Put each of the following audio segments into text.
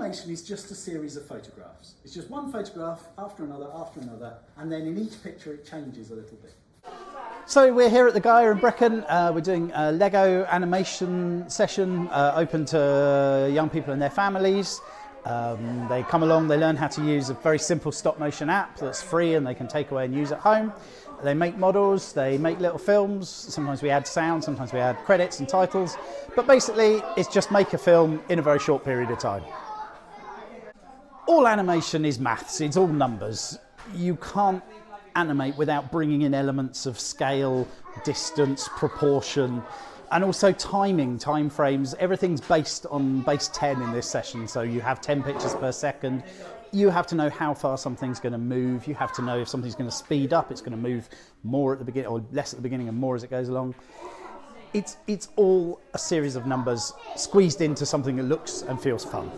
animation is just a series of photographs. It's just one photograph after another, and then in each picture it changes a little bit. So we're here at the Gweithdai in Brecon. We're doing a Lego animation session open to young people and their families. They come along, they learn how to use a very simple stop motion app that's free and they can take away and use at home. They make models, they make little films. Sometimes we add sound, sometimes we add credits and titles. But basically it's just make a film in a very short period of time. All animation is maths, it's all numbers. You can't animate without bringing in elements of scale, distance, proportion, and also timing, time frames. Everything's based on base 10 in this session, so you have 10 pictures per second. You have to know how far something's going to move. You have to know if something's going to speed up, it's going to move more at the beginning or less at the beginning and more as it goes along. It's all a series of numbers squeezed into something that looks and feels fun.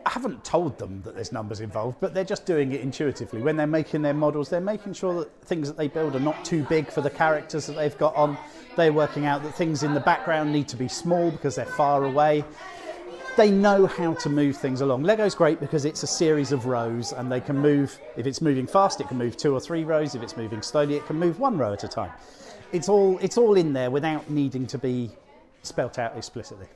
I haven't told them that there's numbers involved, but they're just doing it intuitively. When they're making their models, they're making sure that things that they build are not too big for the characters that they've got on. They're working out that things in the background need to be small because they're far away. They know how to move things along. Lego's great because it's a series of rows and they can move, if it's moving fast, it can move 2 or 3 rows. If it's moving slowly, it can move 1 row at a time. It's all in there without needing to be spelt out explicitly.